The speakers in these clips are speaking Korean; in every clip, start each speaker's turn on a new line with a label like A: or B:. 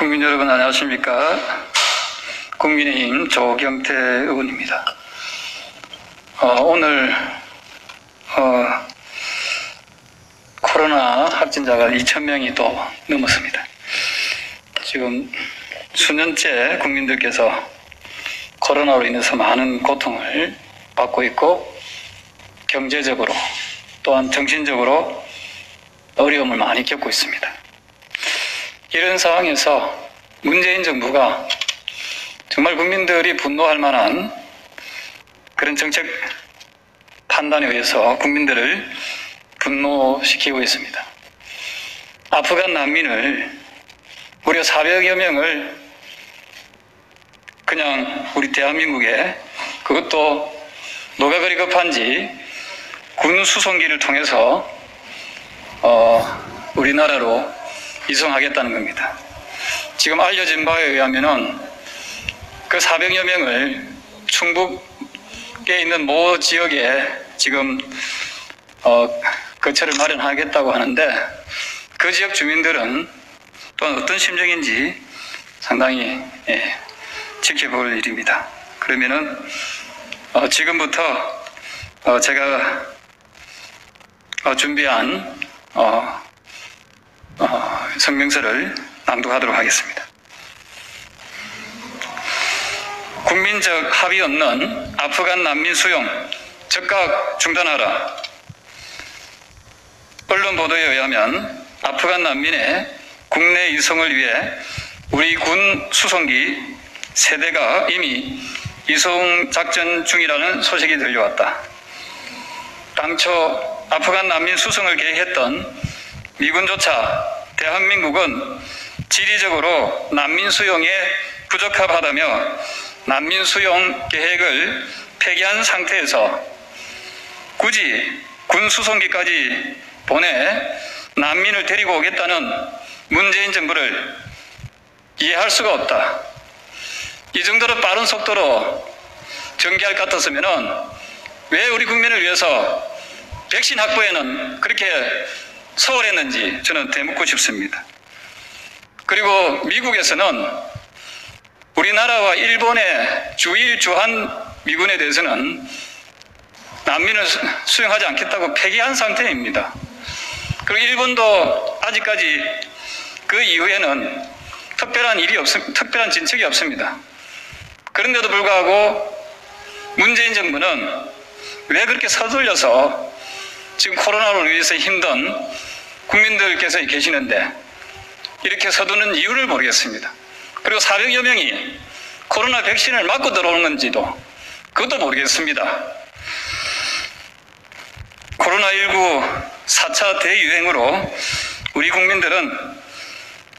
A: 국민 여러분 안녕하십니까? 국민의힘 조경태 의원입니다. 오늘 코로나 확진자가 2,000명이 또 넘었습니다. 지금 수년째 국민들께서 코로나로 인해서 많은 고통을 받고 있고 경제적으로 또한 정신적으로 어려움을 많이 겪고 있습니다. 이런 상황에서 문재인 정부가 정말 국민들이 분노할 만한 그런 정책 판단에 의해서 국민들을 분노시키고 있습니다. 아프간 난민을 무려 400여 명을 그냥 우리 대한민국에, 그것도 누가 그리 급한지 군 수송기를 통해서 우리나라로 이송하겠다는 겁니다. 지금 알려진 바에 의하면은 그 400여 명을 충북에 있는 모 지역에 지금 거처를 마련하겠다고 하는데, 그 지역 주민들은 또한 어떤 심정인지 상당히 지켜볼 일입니다. 그러면은 지금부터 제가 준비한 성명서를 낭독하도록 하겠습니다. 국민적 합의 없는 아프간 난민 수용 즉각 중단하라. 언론 보도에 의하면 아프간 난민의 국내 이송을 위해 우리 군 수송기 3대가 이미 이송 작전 중이라는 소식이 들려왔다. 당초 아프간 난민 수송을 계획했던 미군조차 대한민국은 지리적으로 난민 수용에 부적합하다며 난민 수용 계획을 폐기한 상태에서 굳이 군 수송기까지 보내 난민을 데리고 오겠다는 문재인 정부를 이해할 수가 없다. 이 정도로 빠른 속도로 전개할 것 같았으면 왜 우리 국민을 위해서 백신 확보에는 그렇게 소홀했는지 저는 되묻고 싶습니다. 그리고 미국에서는 우리나라와 일본의 주일 주한 미군에 대해서는 난민을 수용하지 않겠다고 폐기한 상태입니다. 그리고 일본도 아직까지 그 이후에는 특별한 진척이 없습니다. 그런데도 불구하고 문재인 정부는 왜 그렇게 서둘려서 지금 코로나로 인해서 힘든 국민들께서 계시는데 이렇게 서두르는 이유를 모르겠습니다. 그리고 400여 명이 코로나 백신을 맞고 들어오는 건지도 그것도 모르겠습니다. 코로나19 4차 대유행으로 우리 국민들은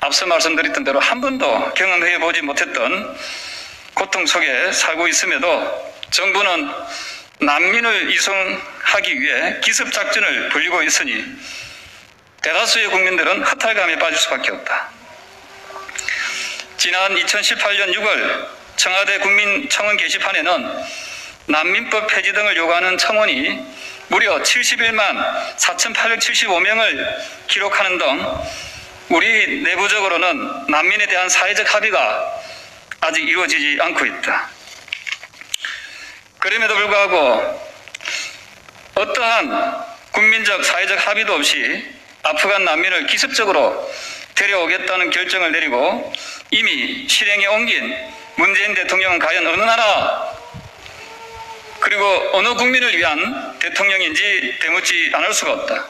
A: 앞서 말씀드렸던 대로 한 번도 경험해 보지 못했던 고통 속에 살고 있음에도 정부는 난민을 이송하기 위해 기습작전을 벌이고 있으니 대다수의 국민들은 허탈감에 빠질 수밖에 없다. 지난 2018년 6월 청와대 국민청원 게시판에는 난민법 폐지 등을 요구하는 청원이 무려 71만 4,875명을 기록하는 등 우리 내부적으로는 난민에 대한 사회적 합의가 아직 이루어지지 않고 있다. 그럼에도 불구하고 어떠한 국민적 사회적 합의도 없이 아프간 난민을 기습적으로 데려오겠다는 결정을 내리고 이미 실행에 옮긴 문재인 대통령은 과연 어느 나라 그리고 어느 국민을 위한 대통령인지 되묻지 않을 수가 없다.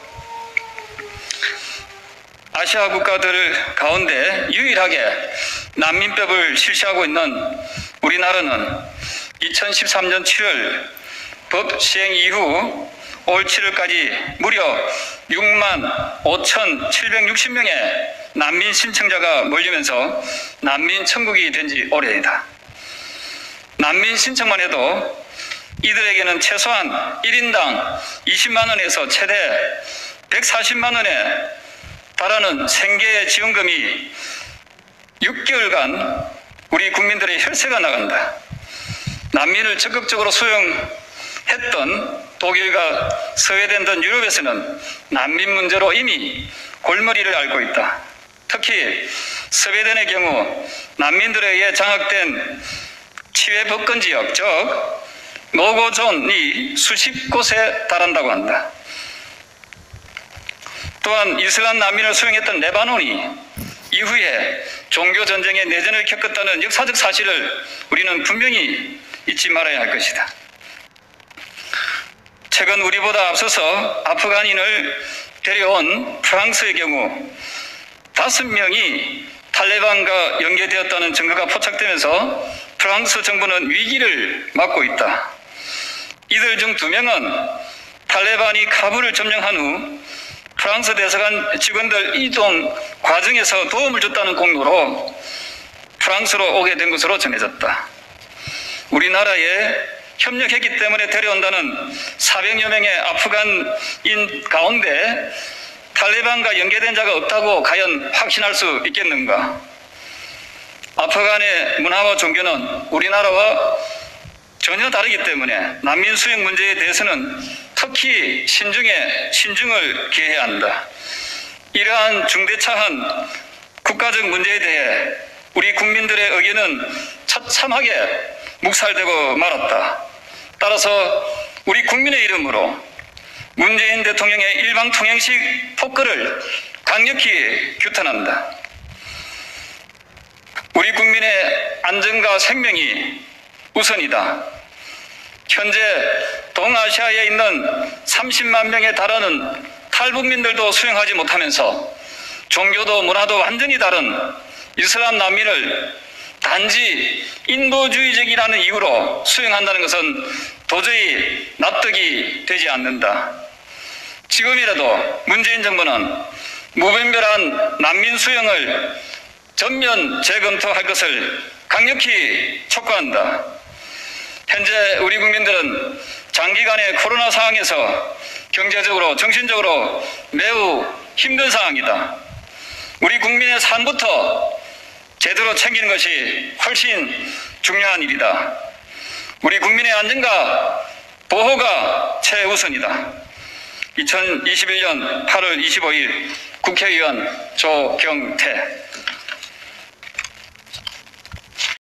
A: 아시아 국가들 가운데 유일하게 난민법을 실시하고 있는 우리나라는 2013년 7월 법 시행 이후 올 7월까지 무려 6만 5,760명의 난민 신청자가 몰리면서 난민 천국이 된 지 오래이다. 난민 신청만 해도 이들에게는 최소한 1인당 20만 원에서 최대 140만 원에 달하는 생계 지원금이 6개월간 우리 국민들의 혈세가 나간다. 난민을 적극적으로 수용했던 독일과 스웨덴 등 유럽에서는 난민 문제로 이미 골머리를 앓고 있다. 특히 스웨덴의 경우 난민들에 의해 장악된 치외 법권 지역, 즉 노고존이 수십 곳에 달한다고 한다. 또한 이슬람 난민을 수용했던 레바논이 이후에 종교전쟁의 내전을 겪었다는 역사적 사실을 우리는 분명히 잊지 말아야 할 것이다. 최근 우리보다 앞서서 아프간인을 데려온 프랑스의 경우 5명이 탈레반과 연계되었다는 증거가 포착되면서 프랑스 정부는 위기를 맞고 있다. 이들 중 2명은 탈레반이 카불을 점령한 후 프랑스 대사관 직원들 이동 과정에서 도움을 줬다는 공로로 프랑스로 오게 된 것으로 전해졌다. 우리나라에 협력했기 때문에 데려온다는 400여 명의 아프간인 가운데 탈레반과 연계된 자가 없다고 과연 확신할 수 있겠는가? 아프간의 문화와 종교는 우리나라와 전혀 다르기 때문에 난민 수용 문제에 대해서는 특히 신중을 기해야 한다. 이러한 중대차한 국가적 문제에 대해 우리 국민들의 의견은 처참하게 묵살되고 말았다. 따라서 우리 국민의 이름으로 문재인 대통령의 일방통행식 폭거를 강력히 규탄한다. 우리 국민의 안전과 생명이 우선이다. 현재 동아시아에 있는 30만 명에 달하는 탈북민들도 수용하지 못하면서 종교도 문화도 완전히 다른 이슬람 난민을 단지 인도주의적이라는 이유로 수용한다는 것은 도저히 납득이 되지 않는다. 지금이라도 문재인 정부는 무분별한 난민 수용을 전면 재검토할 것을 강력히 촉구한다. 현재 우리 국민들은 장기간의 코로나 상황에서 경제적으로 정신적으로 매우 힘든 상황이다. 우리 국민의 삶부터 제대로 챙기는 것이 훨씬 중요한 일이다. 우리 국민의 안전과 보호가 최우선이다. 2021년 8월 25일 국회의원 조경태.